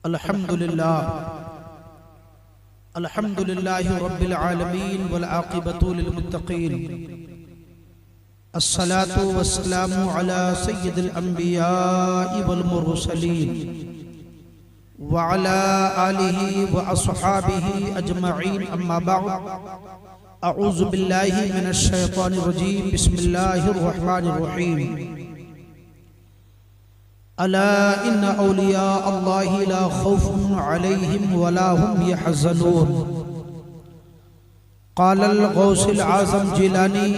अल्हम्दुलिल्लाहि रब्बिल आलमीन वल आक़िबतु लिल मुत्तक़ीन अस्सलातु वस्सलामु अला सय्यिदिल अंबियाइ वल मुरसलीन व अला आलिहि व अस्हाबिहि अजमईन अम्मा बअद अऊज़ु बिल्लाहि मिनश शैतानिर रजीम बिस्मिल्लाहिर रहमानिर रहीम अला इन्ना औलिया अल्लाहि ला खौफुन अलैहिम वला हुम यहज़नून क़ालल गौसिल आज़म जिलानी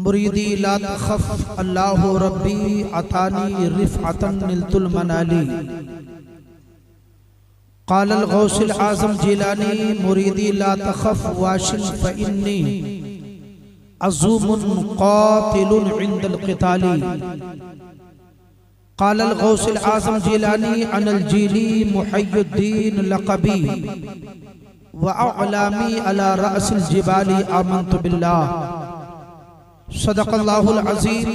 मुरीदी ला तख़फ़ अल्लाहु रब्बी अतानी रिफ़अतन निलतुल मनाली क़ालल गौसिल आज़म जिलानी मुरीदी ला तख़फ़ वाशिन फ़इन्नी अज़ूमुन क़ातिलुन इंदल क़िताली क़ालल गौसिल आज़म जिलानी अनल जीली मुहय्युद्दीन लक़बी व अअलामी अला रअसिल जिबाली आमन्तु बिल्लाह सदक़ल्लाहुल अज़ीम।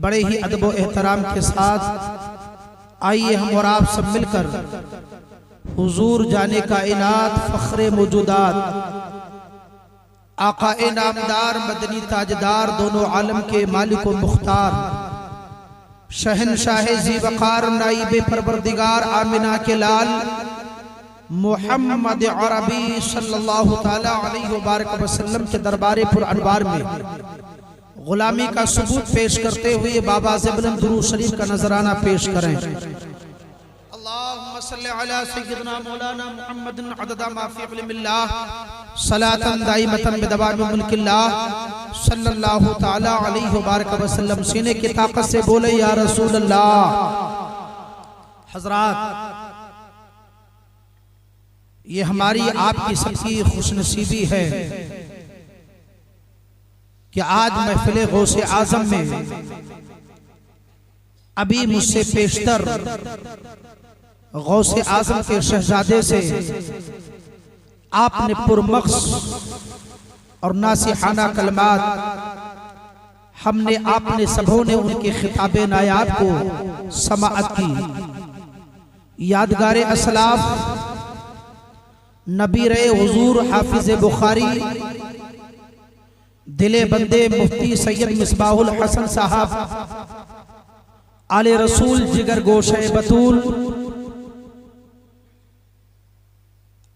बड़े ही अदब व एहतराम के साथ आइए हम और आप सब मिलकर हुजूर जाने कायनात फ़ख्रे मौजूदात आक़ाए नामदार मदनी ताजदार दोनों आलम के मालिक व मुख्तार शहनशाह ज़ीवक़ार नाइब परवरदिगार आमिना के लाल मोहम्मद अरबी सल्लल्लाहु ताला अलैहि वसल्लम के दरबारे पुर अनवार में गुलामी का सबूत पेश करते हुए बाबा ज़िब्रन दुरूद शरीफ का नजराना पेश करें। अल्लाहुम्मा सल्लि अला सय्यिदिना मौलाना मुहम्मदिन अददा मा फी इल्मिल्लाह सलातन दाइमतन बिदवामी मुल्किल्लाह सल्लल्लाहु ताला अलैहि वसल्लम। सीने की ताकत से बोले या रसूल अल्लाह। हजरात, ये हमारी आपकी सबकी खुशनसीबी है कि आज महफिल गौसे आजम में अभी मुझसे पेशतर गौसे आजम के शहजादे से आपने पुरमक्स और नासिहाना कलमात हमने आपने सबों ने उनके खिताबे नायाब को समाअत की। यादगार असलाफ नबी रहे हुजूर हाफिज बुखारी दिले बंदे मुफ्ती सैयद मिसबाहुल हसन साहब आले रसूल जिगर गोशे बतूल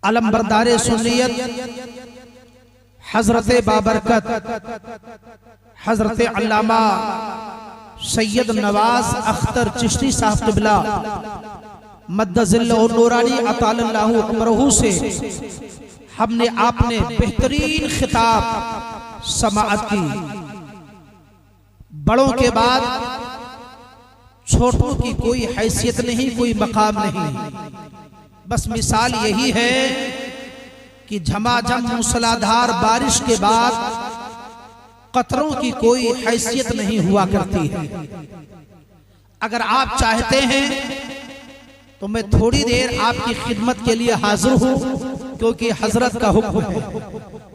अलम बरदारे सुन्नियत हजरत बाबरकत हजरत अल्लामा सैयद नवाज अख्तर चिश्ती साहब क़िबला मद्दज़िल्लहु नूरानी अतालल्लाहु उमरहू से हमने आपने बेहतरीन खिताब समाअत की। बड़ों के बाद छोटों की कोई हैसियत नहीं, कोई मकाम नहीं। बस मिसाल यही है कि झमाझम मूसलाधार बारिश के बाद कतरों की कोई हैसियत नहीं हुआ करती है। अगर आप चाहते हैं तो मैं थोड़ी देर आपकी खिदमत के लिए हाजिर हूं, क्योंकि हजरत का हुक्म है,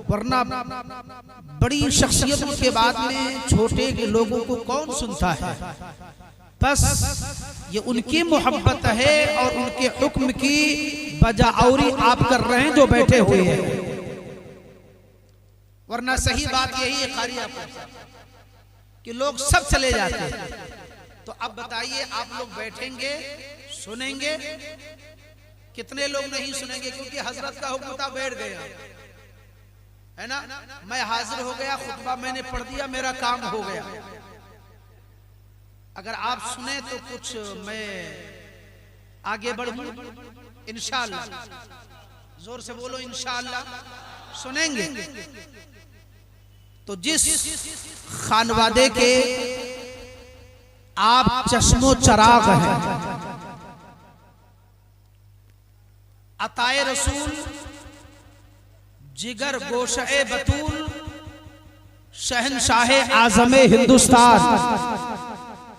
वरना बड़ी शख्सियतों के बाद में छोटे के लोगों को कौन सुनता है। बस ये उनकी मोहब्बत है और उनके हुक्म की बजाऔरी आप कर रहे हैं जो बैठे हुए हैं, वरना सही बात यही है कारिया कि लोग सब चले जाते हैं। तो अब बताइए, आप लोग बैठेंगे सुनेंगे? कितने लोग नहीं सुनेंगे? क्योंकि हजरत का हुक्म था, बैठ गया है ना। मैं हाजिर हो गया, खुतबा मैंने पढ़ दिया, मेरा काम हो गया। अगर आप सुने तो कुछ मैं आगे बढ़ूं इंशाअल्लाह। जोर से बोलो इंशाअल्लाह। सुनेंगे तो जिस खानवादे के आप चश्मो चराग हैं, अताए रसूल जिगर गोशे बतूल शहनशाह आज़म हिंदुस्तान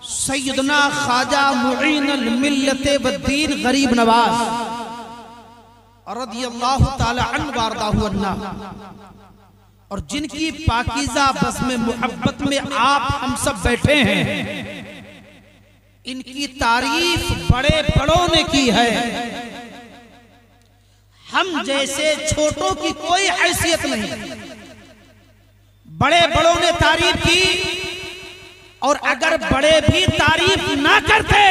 सैयदना ख्वाजा मुईनुल मिल्लत वद्दीन गरीब नवाज रदियल्लाहु ताला अन्हु वारदाहु अन्ना, और जिनकी पाकीज़ा बज़्म मोहब्बत में आप हम सब बैठे हैं, इनकी तारीफ बड़े बड़ों ने की है, हम जैसे छोटों की कोई हैसियत नहीं। बड़े बड़ों ने तारीफ की, और अगर बड़े भी तारीफ ना करते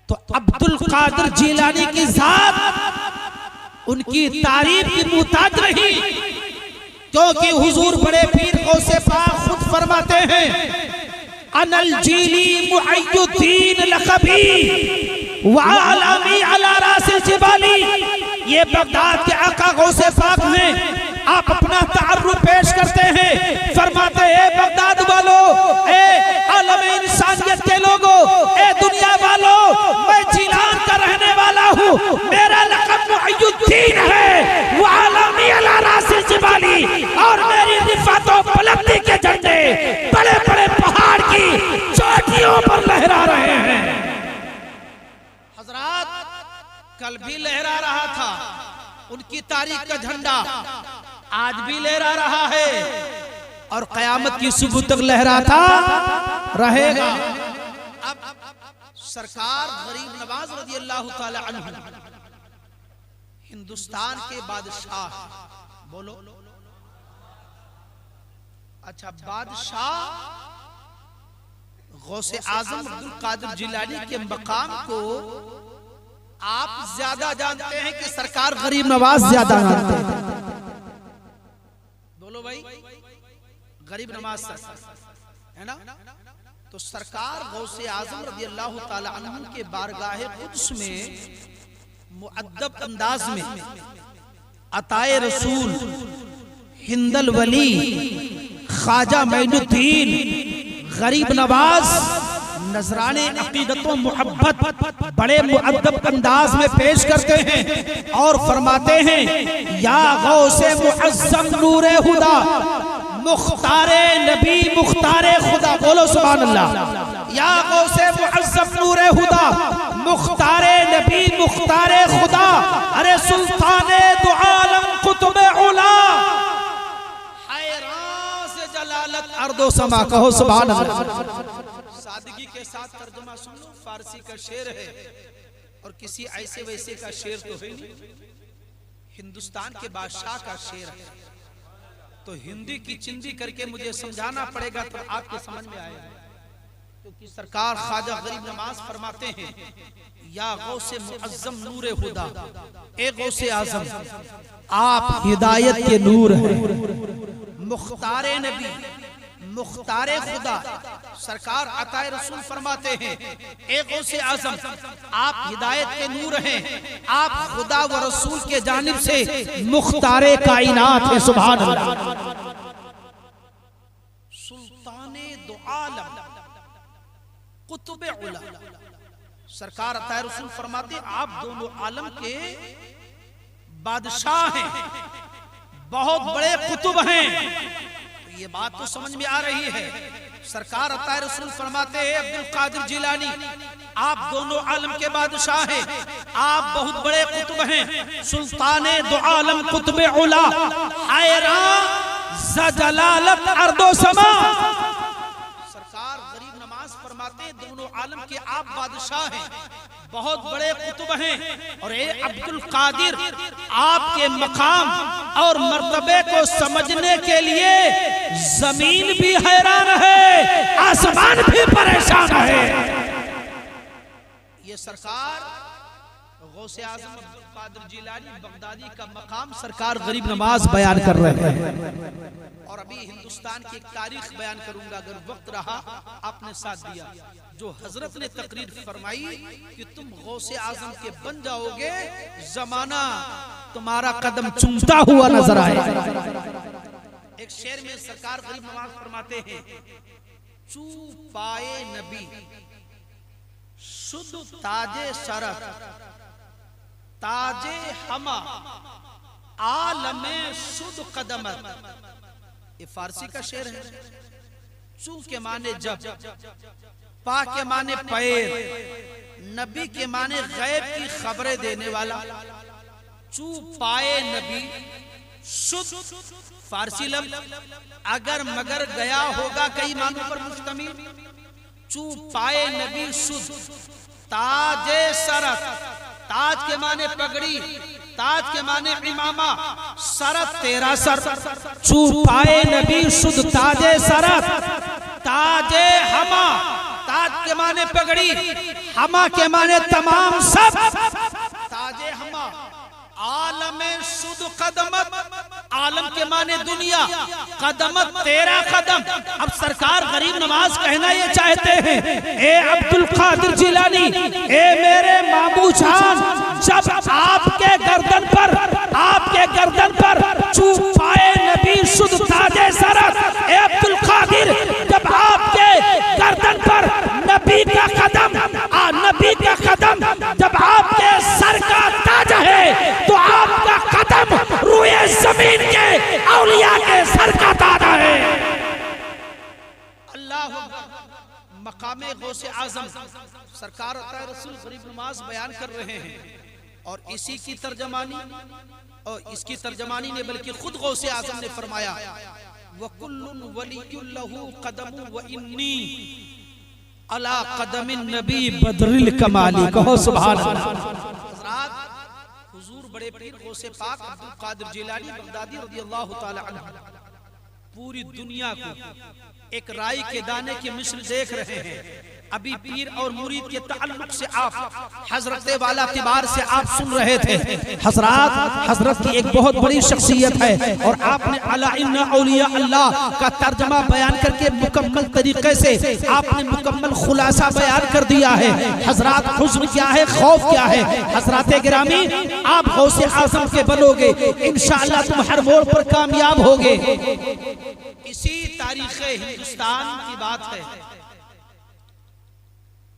तो अब्दुल कादिर जिलानी की जात उनकी तारीफ की मुहताज रही, क्योंकि हुजूर बड़े पीर गौसे पाक खुद फरमाते हैं, अनल जीली मुअय्युद्दीन लक़बी व आलमी अला रासिल जिबाली। ये बगदाद के आका गौसे पाक हैं, आप अपना तारुफ पेश करते हैं, फरमाते हैं बगदाद वालों, ए आलम इंसानियत के लोगों, ए दुनिया वालों, मैं जिलान का रहने वाला हूँ, मेरा लक़ब मुअय्युद्दीन है वो आलमी अला रासिल जिबाली, और मेरी रिफ़ात व बुलंदी के झंडे बड़े बड़े पहाड़ की चोटियों पर लहरा रहे हैं। हजरात, कल भी लहरा रहा था उनकी तारीख का झंडा, आज भी लहरा रहा है और कयामत की सुबह तक लहराता रहेगा। अब सरकार गरीब नवाज रज़ी अल्लाह ताला अन्हु हिंदुस्तान के बादशाह, बोलो अच्छा, बादशाह गौसे आजम अब्दुल कादिर जिलानी के मकाम को आप ज्यादा जानते हैं कि सरकार गरीब नवाज ज्यादा जानते हैं? बोलो भाई, गरीब नवाज है ना? तो सरकार गौसे आजम रज़ी अल्लाह ताला अन्हु के बारगाहे कुद्स में मुअद्दब अंदाज में अताए रसूल हिंदल वली ख्वाजा मोइनुद्दीन गरीब नवाज नजराने अकीदत व मोहब्बत बड़े मुअद्दब अंदाज में पेश करते हैं और फरमाते हैं, या गौसे मुअज़्ज़म नूरे हुदा मुख्तारे नबी मुख्तारे खुदा, बोलो सुभान अल्लाह। या गौसे मुअज़्ज़म नूरे हुदा मुख्तारे नबी मुख्तारे खुदा, अरे सुल्ताने दो आलम कुतुबे उला, हैरान से जलालत अर्दो समा, कहो सुभान अल्लाह। सादगी के साथ तर्जुमा सुन लो, फारसी का शेर है और किसी ऐसे वैसे का शेर तो है नहीं, हिंदुस्तान के बादशाह का शेर है। तो हिंदी की चिंदी करके मुझे समझाना पड़ेगा तो आपके समझ में आएगा, क्योंकि सरकार ख्वाजा गरीब नवाज फरमाते हैं, या गौसे मुअज़्ज़म नूरे हुदा, ए गौसे आजम आप हिदायत के नूर हैं, मुख्तारे नबी मुख्तारे खुदा, सरकार अताए रसूल फरमाते हैं, ए गौसे आजम आप हिदायत के नूर हैं, आप खुदा व रसूल के जानिब से मुख्तारे कायनात है, सुभान अल्लाह। सुल्ताने दो आलम कुतुबे उला, सरकार अताए रसूल फरमाते हैं, आप दोनों आलम के बादशाह हैं, बहुत बड़े कुतुब हैं। ये बात तो समझ में आ रही है। सरकार अताए रसूल फरमाते हैं, अब्दुल कादिर जिलानी आप दोनों आलम के बादशाह हैं, आप बहुत बड़े कुतुब हैं, सुल्ताने दो आलम कुतुबे उला, हैरान जलालत अर्दो समा। सरकार गरीब नवाज फरमाते हैं, दोनों आलम के आप बादशाह हैं, बहुत बड़े कुतुब हैं, और ए अब्दुल कादिर आपके मकाम और मर्तबे को समझने के लिए जमीन भी हैरान है, आसमान भी परेशान है। ये सरकार गौसे आज़म अब्दुल कादिर जिलानी बगदादी का मकाम सरकार गरीब नवाज बयान कर रहे हैं। और अभी हिंदुस्तान की एक तारीख बयान करूंगा, अगर वक्त रहा आपने साथ दिया, जो हजरत ने तकरीर फरमाई कि तुम गौसे आजम के बन जाओगे, जमाना तुम्हारा कदम चूमता हुआ नजर आए। एक शेर में सरकार गरीब नवाज फरमाते हैं, चू पाए नबी शुद्ध ताजे शरफ ताजे हमा आलमे शुद्ध कदमत। ये फारसी का शेर है। चू के माने जब, पा के माने पैर, नबी के माने गैब की खबरें देने वाला। चू पाए नबी शुद्ध फारसी लफ्ज़, अगर मगर गया होगा कई मानों पर मुश्तमिल। चू पाए नबी सुध ताजे सरत, ताज के माने पगड़ी, ताज के माने इमामा, सरत तेरा सर। चू पाए नबी सुध ताजे सरत, ताजे हमा, ताज के माने पगड़ी, हमा के माने तमाम सब, ताजे हमा। आलम शुद्ध कदमत, आलम के माने दुनिया, कदमत तेरा कदम। अब सरकार गरीब नवाज कहना ये चाहते हैं, ए अब्दुल कादिर जिलानी, ए मेरे मामू जान, जब आपके गर्दन पर, आपके गर्दन पर चूपाए नबी शुद्ध ताजे सरत, ए अब्दुल कादिर, जब आपके गर्दन पर नबी का कदम, नबी का कदम जब आपके सर का ताज है, तो आपका कदम रूए जमीन के औलिया के सर का ताज है। अल्लाह मकामे गौसे आजम सरकार अता रसूल गरीब नवाज बयान कर रहे हैं, और इसी की तर्जमानी, और इसकी तर्जमानी ने बल्कि खुद गौसे आजम ने फरमाया, वकुल्लुन वलियुल्लहु कदमु व इन्नी अला कदमिन नबी बदरिल कमाली। कहो सुभान अल्लाह। हज़रात हुजूर बड़े पीर गौसे पाक अब्दुल कादिर जिलानी बगदादी रज़ियल्लाहु ताला अन्हु पूरी दुनिया को एक राई के दाने के मिसल देख रहे हैं। अभी पीर और मुरीद के ताल्लुक से आप हजरत वाला तिबार से आप सुन रहे थे। हजरत हजरत की एक बहुत बड़ी शख्सियत है, और आपने अला इन्ना औलिया अल्लाह का तर्जमा बयान करके मुकम्मल तरीके से आपने मुकम्मल खुलासा बयान कर दिया है। हजरत हुस्न क्या है, खौफ क्या है। हजरत गिरामी, आप गौसे आजम के बनोगे, इंशाअल्लाह तुम हर मोड़ पर कामयाब होगे। इसी तारीख हिंदुस्तान की बात है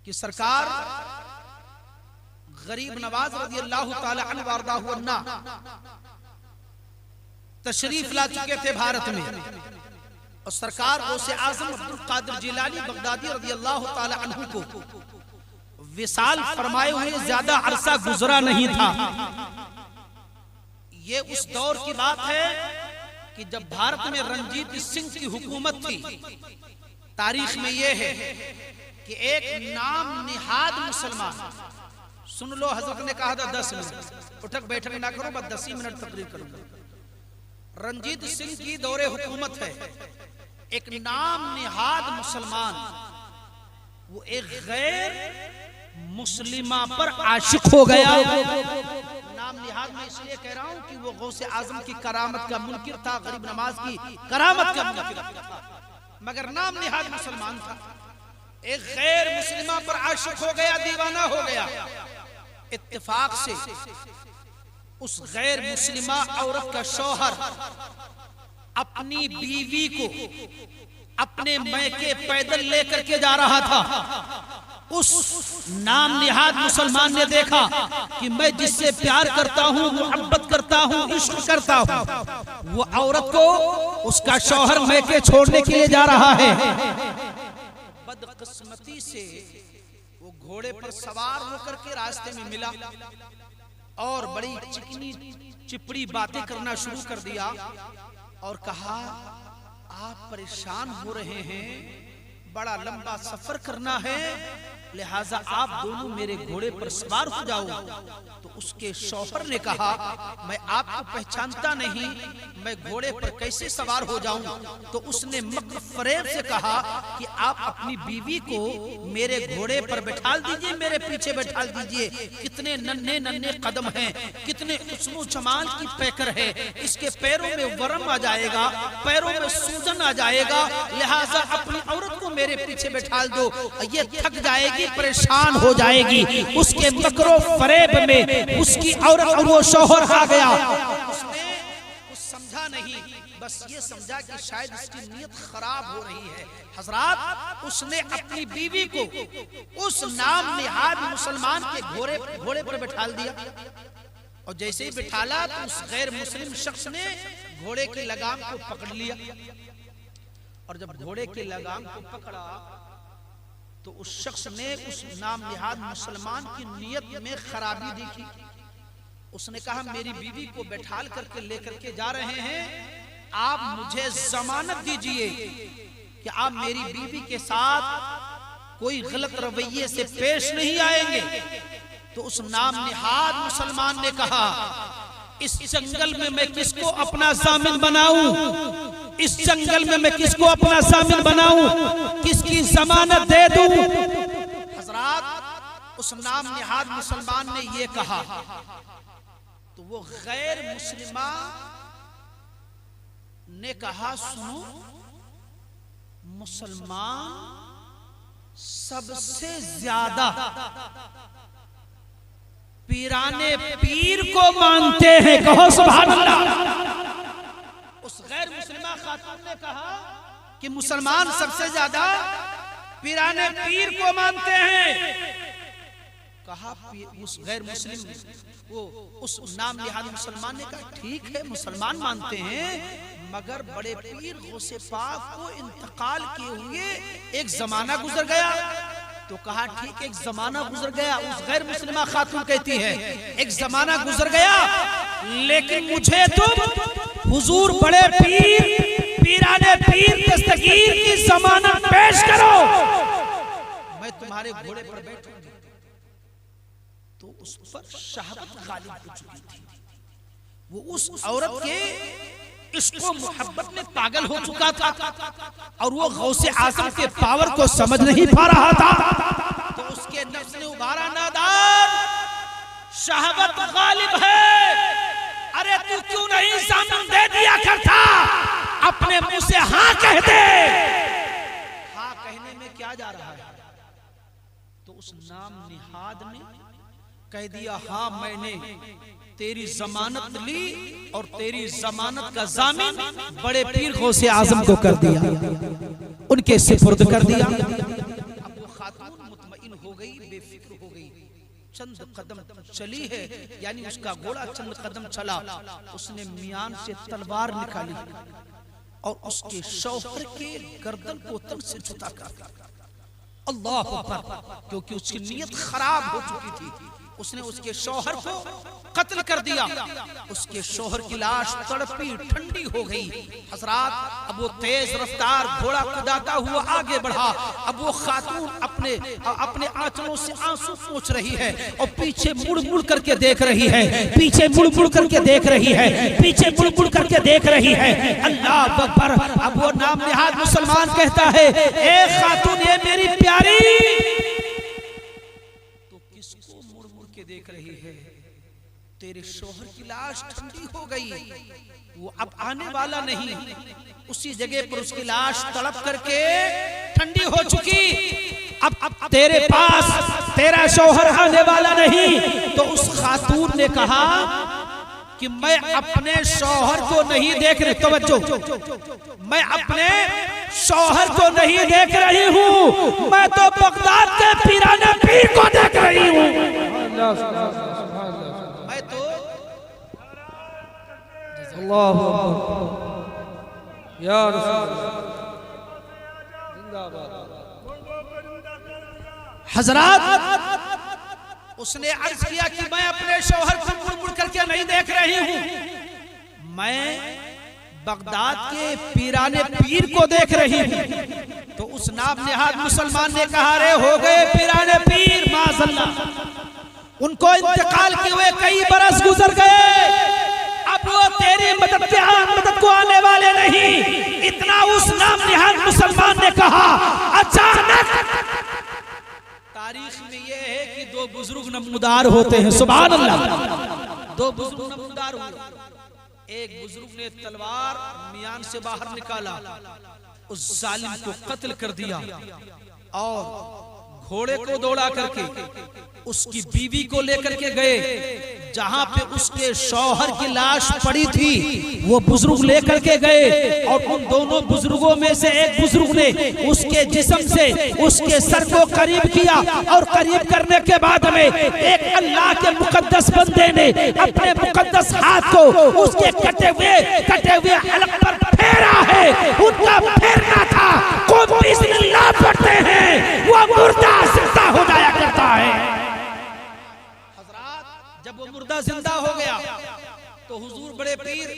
कि सरकार गरीब नवाज रज़ियल्लाहु ताला अन्हु वारदाहु अन्ना तशरीफ ला चुके थे भारत में, और सरकार गौसे आजम अब्दुल कादिर जिलानी बगदादी रज़ियल्लाहु ताला अन्हु को विसाल फरमाए हुए ज्यादा अरसा गुजरा नहीं था। ये उस दौर की बात है कि जब भारत में रणजीत सिंह की हुकूमत थी। तारीख में यह है कि एक नाम निहाद मुसलमान, सुन लो, हजरत ने कहा था 10 मिनट, उठक बैठक ना करो, बस 10 मिनट तकरीर करूंगा। रणजीत सिंह की दौरे हुकूमत है, एक नाम निहाद मुसलमान, वो एक गैर मुस्लिमा पर आशिक हो गया। नाम निहाद में इसलिए कह रहा हूं कि वो गौसे आजम की करामत का मुनकिर था, गरीब नवाज की करामत का मुनकिर था, मगर नाम निहाद मुसलमान था। एक गैर मुस्लिमा पर आशिक हो गया, दीवाना हो गया। इत्तेफाक से उस गैर मुस्लिमा औरत का शौहर अपनी बीवी को अपने मैके पैदल लेकर के जा रहा था। उस नाम निहाद मुसलमान ने देखा कि मैं जिससे प्यार करता हूँ, मोहब्बत करता हूँ, इश्क करता हूँ, वो औरत को उसका शौहर मैके छोड़ने के लिए जा रहा है। बदकिस्मती से वो घोड़े पर सवार होकर के रास्ते में मिला और बड़ी चिकनी चिपड़ी बातें करना शुरू कर दिया और कहा, आप परेशान हो रहे हैं, बड़ा लंबा सफर करना है, लिहाजा आप दोनों मेरे घोड़े पर सवार हो जाओ। तो उसके शौहर ने कहा, मैं आपको पहचानता नहीं, मैं घोड़े पर कैसे सवार हो जाऊं। तो उसने मक्र फरेब से कहा कि आप अपनी बीवी को मेरे घोड़े पर बैठाल दीजिए, मेरे पीछे बैठाल दीजिए। कितने नन्हे नन्हे कदम हैं, कितने उस्मो जमाल की पैकर है, इसके पैरों में वरम आ जाएगा, पैरों में सूजन आ जाएगा, लिहाजा अपनी औरत को मेरे पीछे बैठाल दो, ये थक जाएगी, परेशान हो जाएगी। उसके मकरो फरेब में उसकी औरत और वो शौहर आ गया। उसने कुछ समझा नहीं, बस ये समझा कि शायद इसकी नीयत खराब हो रही है। हजरात, उसने अपनी बीवी को उस नाम निहाद मुसलमान के घोड़े पर बैठाल दिया, और जैसे ही बैठाला तो उस गैर मुस्लिम शख्स ने घोड़े की लगाम को पकड़ लिया, और जब घोड़े की लगाम को पकड़ा तो उस शख्स ने उस नाम निहाद मुसलमान की नीयत में खराबी देखी। उसने कहा, मेरी बीवी को बैठाल करके लेकर के जा रहे हैं, आप मुझे जमानत दीजिए कि आप मेरी बीवी के साथ कोई गलत रवैये से पेश नहीं आएंगे। तो उस नाम निहाद मुसलमान ने कहा, इस जंगल में मैं किसको अपना जामिन बनाऊं, इस जंगल में मैं किसको अपना जामिन बनाऊं, किसकी जमानत दे दूं। हजरात, उस नाम निहाद मुसलमान ने ये कहा तो वो गैर मुस्लिमा ने कहा, सुनो, मुसलमान सबसे ज्यादा पीराने पीर को मानते हैं। कहो सुभान अल्लाह। उस गैर मुस्लिमा खातून ने कहा कि मुसलमान सबसे ज्यादा पीराने पीर को मानते हैं। कहा उस गैर मुस्लिम वो उस नाम निहाद मुसलमान ने कहा, ठीक है मुसलमान मानते हैं, मगर बड़े पीर गौसे पाक को इंतकाल किए हुए एक जमाना गुजर गया। तो कहा ठीक, एक जमाना गुजर गया। उस गैर मुस्लिमा खातून कहती है, एक जमाना गुजर गया, लेकिन मुझे तुम हुजूर बड़े पीर पीराने पीर दस्तगीर की जमानत पेश करो, मैं तुम्हारे घोड़े पर बैठूंगी। तो उस पर शहादत गालिब हो चुकी थी। वो उस औरत के इश्क़ मोहब्बत में पागल हो चुका था और वो गौसे आज़म के पावर को समझ नहीं पा रहा था। तो उसके नफ्स ने उभारा, नादान, शहावत गालिब है, अरे तू क्यों नहीं जामिन दे दिया करता, अपने मुंह से हाँ कह दे। हाँ कहने में क्या जा रहा है। तो उस नाम निहाद ने कह दिया, हाँ मैंने तेरी जमानत ली और तेरी जमानत का जामिन बड़े पीर गौसे आजम को कर दिया, उनके सुपुर्द कर दिया। अब वो खातून मुतमईन हो गई, बेफिक्र हो गई। चंद कदम चली है, यानी उसका घोड़ा चंद कदम चला, उसने मियान से तलवार निकाली और उसके शौहर के गर्दन को तन से छुटा कर, अल्लाह अकबर, क्योंकि उसकी नीयत खराब हो चुकी थी, उसने उसके शौहर को कत्ल कर दिया। उसके शौहर की लाश तड़पी ठंडी हो गई। हजरात, अब वो तेज रफ्तार घोड़ा कुदाता हुआ आगे बढ़ा। अब वो खातून अपने आंचलों से आंसू पोंछ रही है और पीछे मुड़ मुड़ करके देख रही है, पीछे मुड़ मुड़ करके देख रही है, पीछे मुड़ मुड़ करके देख रही है। अल्लाह अकबर। अब वो नाम निहाद मुसलमान कहता है, ए खातून, ये मेरी प्यारी, देख रही है, तेरे शौहर की लाश ठंडी हो गई, वो अब आने वाला नहीं, उसी जगह पर उसकी लाश तड़प करके ठंडी हो चुकी। अब तेरे पास तेरा शौहर आने वाला नहीं। तो उस खातून ने कहा कि मैं अपने शौहर को नहीं देख रही, तवज्जो, मैं अपने शौहर को नहीं देख रही हूँ, मैं तो बगदाद के पीराने पीर को देख रही हूँ। मैं तो अल्लाह या रसूल जिंदाबाद। हजरात, उसने अर्ज किया कि मैं अपने शौहर को मुड़ मुड़ करके नहीं देख रही हूँ, मैं बगदाद के पीराने पीर को देख रही हूँ। तो उस नाम निहाद मुसलमान ने कहा, रे हो गए पीराने पीर, माज़अल्लाह, उनको इंतकाल किए हुए कई बरस गुजर गए, अब वो तेरी मदद को आने वाले नहीं। इतना उस नाम निहाद मुसलमान ने कहा। अचानक तारीख में ये है कि दो बुजुर्ग नमूदार होते हैं, सुभान अल्लाह। दो बुजुर्ग नमूदार हुए, एक बुजुर्ग ने तलवार मियान से बाहर निकाला, उस जालिम को कत्ल कर दिया और घोड़े को दौड़ा करके उसकी बीवी को लेकर के गए, जहां पे उसके शौहर की लाश पड़ी थी, वो बुजुर्ग लेकर के गए और उन दोनों बुजुर्गों में से एक बुजुर्ग ने उसके जिस्म से उसके सर को करीब किया और करीब करने के बाद में एक अल्लाह के मुकद्दस बंदे ने अपने मुकद्दस हाथ को उसके कटे हुए हलक पर फेरा है। उनका फेरना था, को बिस्मिल्लाह पढ़ते हैं, वो मुर्दा जिंदा हो जाया करता है। जब वो मुर्दा जिंदा हो गया तो हुजूर बड़े पीर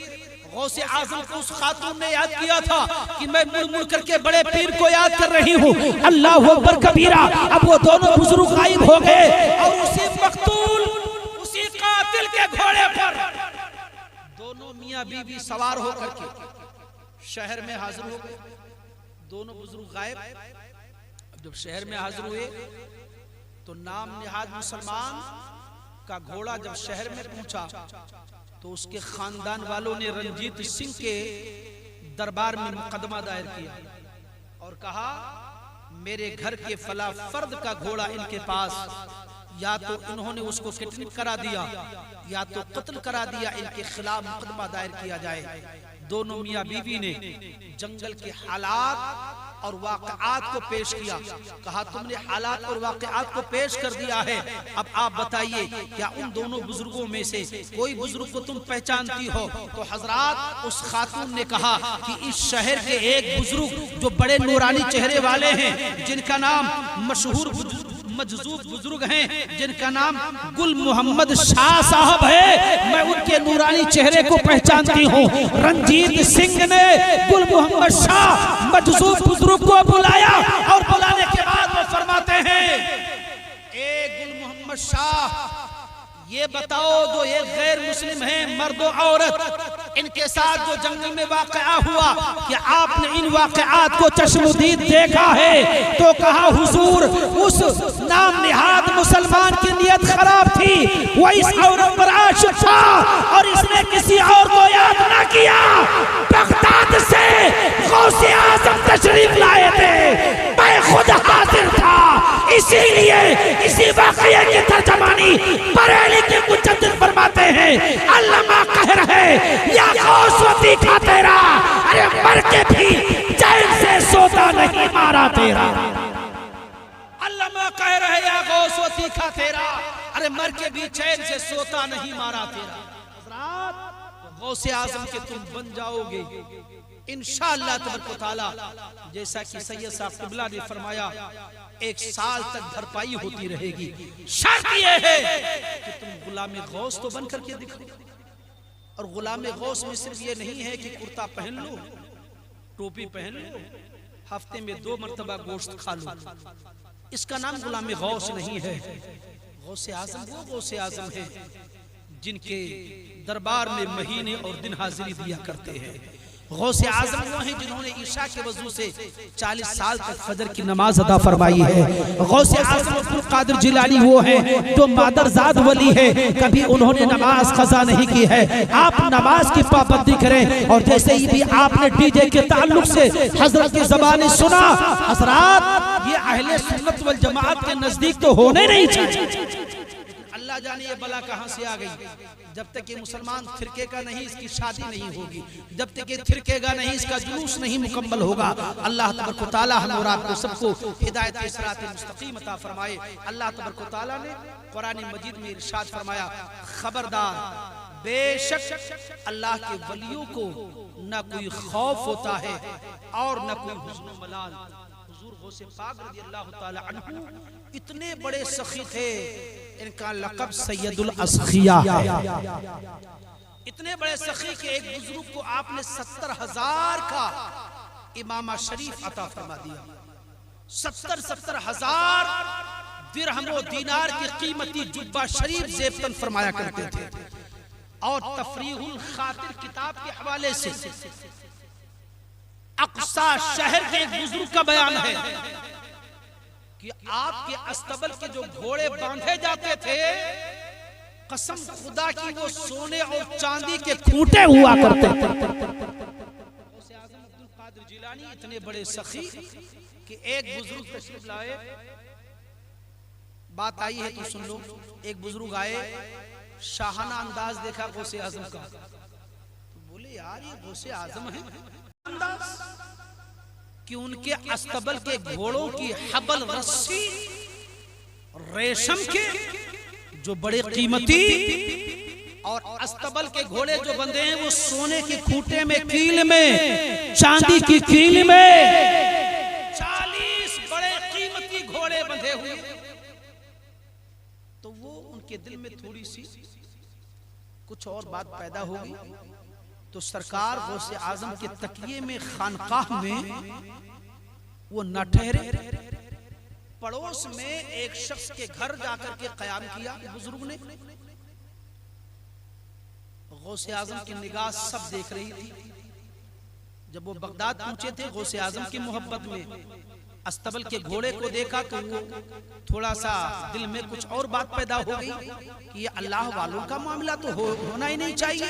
गौसे आजम को उस खातून ने याद किया था कि मैं मुड़ मुड़ करके बड़े पीर को याद कर रही हूँ, अल्लाह अकबर कबीरा। अब वो दोनों बुजुर्ग गायब हो गए और उसी मकतूल, उसी कातिल के घोड़े पर दोनों मियां बीवी सवार होकर के शहर में हाजिर हो गए। दोनों बुजुर्ग गायब। जब शहर में हाजिर हुए तो नाम निहाद मुसलमान का घोड़ा जब शहर में पहुंचा तो उसके खानदान वालों ने रंजीत सिंह के दरबार में मुकदमा दायर किया और कहा मेरे घर के फला फर्द का घोड़ा इनके पास, या तो इन्होंने उसको किडनैप करा दिया या तो कत्ल करा दिया, इनके खिलाफ मुकदमा दायर किया जाए। दोनों मियां बीवी ने जंगल के हालात और वाक़यात को पेश किया। कहा तुमने हालात और वाक़यात को पेश कर दिया है, अब आप बताइए क्या उन दोनों बुजुर्गों में से कोई बुजुर्ग को तुम पहचानती हो? तो हजरात उस खातून ने कहा कि इस शहर के एक बुजुर्ग जो बड़े नूरानी चेहरे वाले हैं, जिनका नाम मशहूर मजजूब बुजुर्ग हैं, जिनका नाम गुल मोहम्मद शाह साहब है, मैं उनके नूरानी चेहरे को पहचानती हूँ। रंजीत सिंह ने गुल मोहम्मद शाह मजजूब बुजुर्ग को बुलाया और बुलाने के बाद वो फरमाते हैं, ए गुल मोहम्मद शाह, ये बताओ जो ये गैर मुस्लिम हैं, मर्द और औरत, इनके साथ जो जंगल में वाक़या हुआ, क्या आपने इन वाक़यात को चश्मुदीद देखा है? तो कहा हुजूर, उस नाम निहाद मुसलमान की नियत खराब थी, वो इस औरत पर आशिक था और इसने किसी और को याद ना किया। बगदाद से गौसे आज़म तशरीफ लाए थे, मैं खुद हाजिर था, इसीलिए इसी वाक़ये की तर्जमानी बरेली के मुजद्दिद फरमाते हैं, अल्लामा कह रहे या गौसवती का तेरा, अरे मर के भी चैन से सोता नहीं मारा तेरा। अल्लामा कह रहे या गौसवती का तेरा, अरे मर के भी चैन से सोता नहीं मारा तेरा। हज़रात गौसे आज़म के तुम बन जाओगे इंशाअल्लाह तबारक तआला। जैसा कि सैयद साहब क़िबला ने फरमाया, 1 साल तक भरपाई होती रहेगी। शर्त यह है कि तुम गुलाम गौस तो बन करके दिखो। और गुलाम गौस में सिर्फ ये नहीं है कि कुर्ता पहन लो, टोपी पहन लो, हफ्ते में 2 मरतबा गोश्त खा लो, इसका नाम गुलाम गौस नहीं है। गौसे आज़म वो गौसे आज़म है जिनके दरबार में महीने और दिन हाजिरी दिया करते हैं। गौसे आज़म वो हैं जिन्होंने ईशा के वजू से 40 साल तक फजर की नमाज अदा फरमाई है। गौसे आज़म अब्दुल कादिर जिलानी वो हैं जो मादरजाद वली है, कभी उन्होंने नमाज कज़ा नहीं की है। आप नमाज की पाबंदी करें। और जैसे ही भी आपने डीजे के ताल्लुक से हजरत की ज़बानी सुना, हजरात ये अहले सुन्नत वल जमाअत के नजदीक तो होने नहीं चाहिए। अल्लाह जाने ये बला कहां से आ गई। जब तक ये मुसलमान फिरके का नहीं, इसकी शादी नहीं होगी, जब तक ये फिरकेगा नहीं, इसका जुलूस नहीं मुकम्मल होगा। अल्लाह तबारक व तआला हम और आपको सबको हिदायत के सिरात मुस्तकीम अता फरमाए। अल्लाह तबारक व तआला ने कुरान मजीद में इरशाद फरमाया, खबरदार, बेशक अल्लाह के वलियों को न कोई खौफ होता है और न कोई हुज़्न मलाल। हुजूर गौसे पाक रज़ी अल्लाह तआला अन्हु इतने बड़े सखी थे, इनका लक़ब सैयदुल असखिया है। इतने बड़े सखी के एक बुजुर्ग को आपने 70,000 का इमामा शरीफ अता फरमा दिया। 70,000 दिरहम व दीनार की कीमती जुब्बा शरीफ ज़ेबतन फरमाया करते थे। और तफरीहुल खातिर किताब के हवाले से अक्सा शहर के एक बुजुर्ग का बयान है कि आपके अस्तबल के जो घोड़े बांधे जाते थे, कसम खुदा की वो सोने और चांदी के खूंटे हुआ करते थे। गौसे आज़म अब्दुल कादिर जिलानी इतने बड़े सखी कि एक बुजुर्ग तशरीफ लाए, बात आई है तो सुन लो। एक बुजुर्ग आए, शाहाना अंदाज देखा गौसे आज़म का, तो बोले यार ये गौसे आज़म है कि उनके अस्तबल के घोड़ों की हबल रस्सी रेशम के जो बड़े कीमती, और अस्तबल के घोड़े जो बंधे हैं वो सोने के खूंटे में, कील में, चांदी की कील में 40 बड़े कीमती घोड़े बंधे हुए। तो वो उनके दिल में थोड़ी सी कुछ और बात पैदा होगी। तो सरकार गौसे आजम के तकिए में खानकाह में वो न ठहरे, पड़ोस में एक शख्स के घर जाकर के कयाम किया बुजुर्ग ने। गौसे आजम की निगाह सब देख रही थी। जब वो बगदाद पहुंचे थे गौसे आजम की मोहब्बत में अस्तबल के घोड़े को देखा तो वो थोड़ा सा दिल में कुछ और बात पैदा हो गई कि ये अल्लाह वालों का मामला तो होना ही नहीं चाहिए।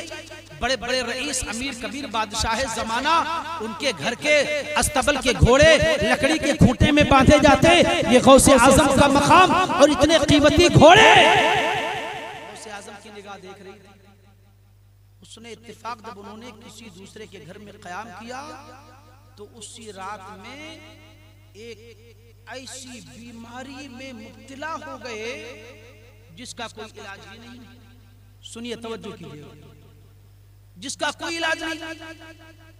बड़े बड़े रईस अमीर कबीर बादशाह जमाना उनके घर के अस्तबल के घोड़े लकड़ी के खूंटे में बांधे जाते, ये गौसे आजम का मकाम और इतने कीमती घोड़े। गौसे आजम की निगाह देख रही थी। उसने इत्तेफाक जब उन्होंने किसी दूसरे के घर में कयाम किया तो उसी रात में एक ऐसी बीमारी में मुब्तला हो गए जिसका कोई इलाज ही नहीं। सुनिए, तवज्जो कीजिए, जिसका कोई इलाज नहीं,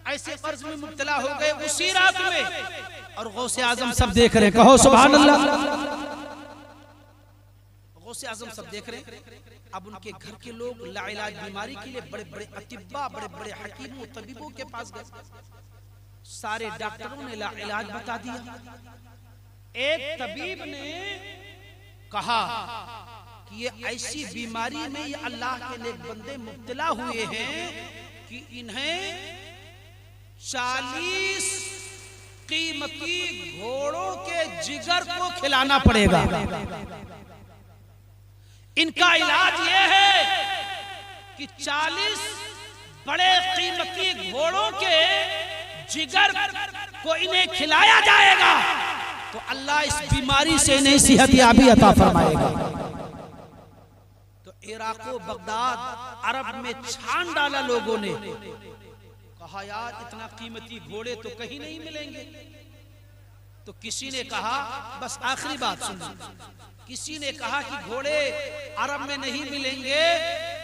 ऐसे कर्ज में मुब्तला हो गए उसी रात में। और गौसे आजम सब देख रहे, कहो सुभान अल्लाह। गौसे आजम सब देख रहे। अब उनके घर के लोग लाइलाज बीमारी के लिए बड़े बड़े अतिब्बा, बड़े बड़े हकीमों तबीबों के पास गए। सारे डॉक्टरों ने इलाज बता दिया। एक तबीब ने कहा कि ये ऐसी बीमारी में ये अल्लाह के नेक बंदे मुब्तला हुए हैं कि इन्हें 40 कीमती घोड़ों के जिगर को खिलाना पड़ेगा। इनका इलाज ये है कि 40 बड़े कीमती घोड़ों के जिगर को इन्हें खिलाया जाएगा तो अल्लाह इस बीमारी से इन्हें सेहतयाबी अता फरमाएगा। तो इराक़ो बगदाद अरब में छान डाला लोगों ने, कहा यार इतना कीमती घोड़े तो कहीं नहीं मिलेंगे। तो किसी ने कहा, बस आखिरी बात सुनो, किसी ने कहा कि घोड़े अरब में नहीं मिलेंगे,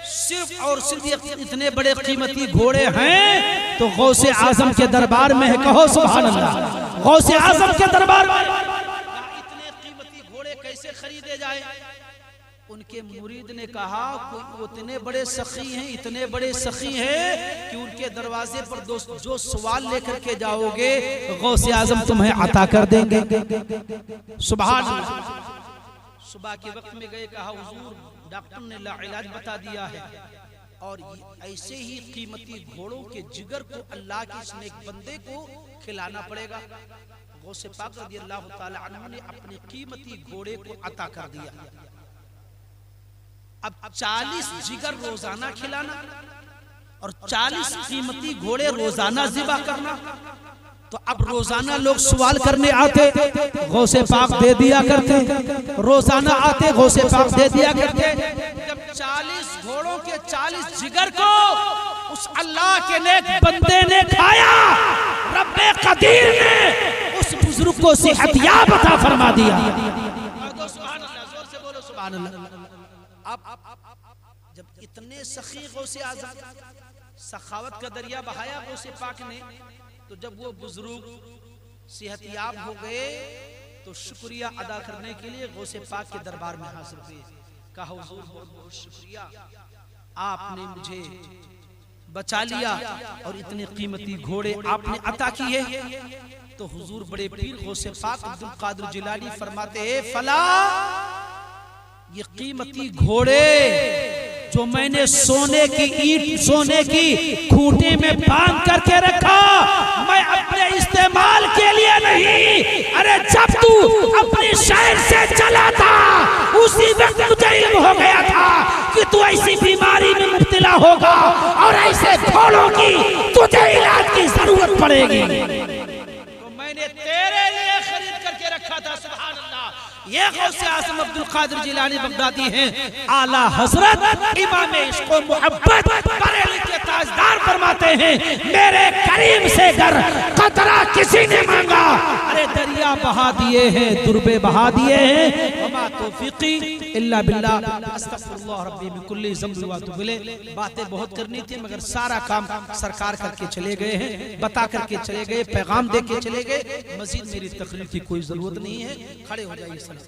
सिर्फ और सिर्फ इतने बड़े कीमती घोड़े हैं तो गौसे आजम के दरबार में है। कहो सुभान अल्लाह। गौसे आजम के दरबार में इतने कीमती घोड़े कैसे खरीदे जाए? उनके मुरीद ने कहा कोई इतने बड़े सखी हैं, इतने बड़े सखी हैं कि उनके दरवाजे पर जो सवाल लेकर के जाओगे गौसे आजम तुम्हें अता कर देंगे। सुभान अल्लाह। सुबह के वक्त में गए, कहा हुजूर डॉक्टर ने इलाज बता दिया है और ऐसे ही कीमती घोड़ों के जिगर को अल्लाह के इस नेक बंदे को खिलाना पड़ेगा। गौसे पाक रज़ियल्लाहु ताला अन्हु ने अपने कीमती घोड़े को अता कर दिया। अब 40 जिगर रोजाना खिलाना और 40 कीमती घोड़े रोजाना ज़िबा करना, तो अब रोजाना लोग सवाल करने आते, गौसे पाक दे दिया करते। रोजाना आते, गौसे पाक दे दिया करते। जब 40 घोड़ों के 40 जिगर को उस अल्लाह के नेक बंदे ने खाया, रब्बे कदीर ने उस बुजुर्ग को सेहतयाब अता फरमा दिया। जोर से बोलो सुभान अल्लाह। अब जब इतने सखी गौसे आज़म सखावत का दरिया बहाया गौसे पाक ने, तो जब वो बुजुर्ग सेहतयाब हो गए तो शुक्रिया अदा करने के लिए गौसे पाक के दरबार में हाजिर हुए। कहा हुजूर बहुत बहुत शुक्रिया, आपने मुझे बचा लिया और इतने कीमती घोड़े आपने अता किए। तो हुजूर बड़े पीर गौसे पाक अब्दुल कादिर जिलानी फरमाते हैं, फला ये कीमती घोड़े जो मैंने सोने की ईंट, सोने की खूंटे में बांध करके रखा, मैं अपने इस्तेमाल के लिए नहीं, अरे जब तू अपने शहर से चला था उसी वक्त मुझे इल्म हो गया था कि तू ऐसी बीमारी में मुब्तला होगा और ऐसे घोड़ों की तुझे इलाज की जरूरत पड़ेगी, तो मैंने तेरे लिए खरीद करके रखा था। सुभान अल्लाह। ये गौसे आज़म अब्दुल कादिर जिलानी बगदादी हैं, आला हजरत इमाम इश्क व मोहब्बत बरेली के ताजदार फरमाते हैं, मेरे करीम से गर कतरा किसी ने मांगा, अरे दरिया बहा दिए हैं, दुर्बे बहा दिए हैं। वमा तौफीकी इल्ला बिल्लाह, अस्तगफिरुल्लाह रब्बी मिन कुल्ली ज़ंब व अतूबु इलैह। बातें बहुत करनी थी मगर सारा काम सरकार करके चले गए हैं, बता करके चले गए, पैगाम दे के चले गए। मजीद मेरी तकरीर की कोई जरूरत नहीं है। खड़े हो जाइए।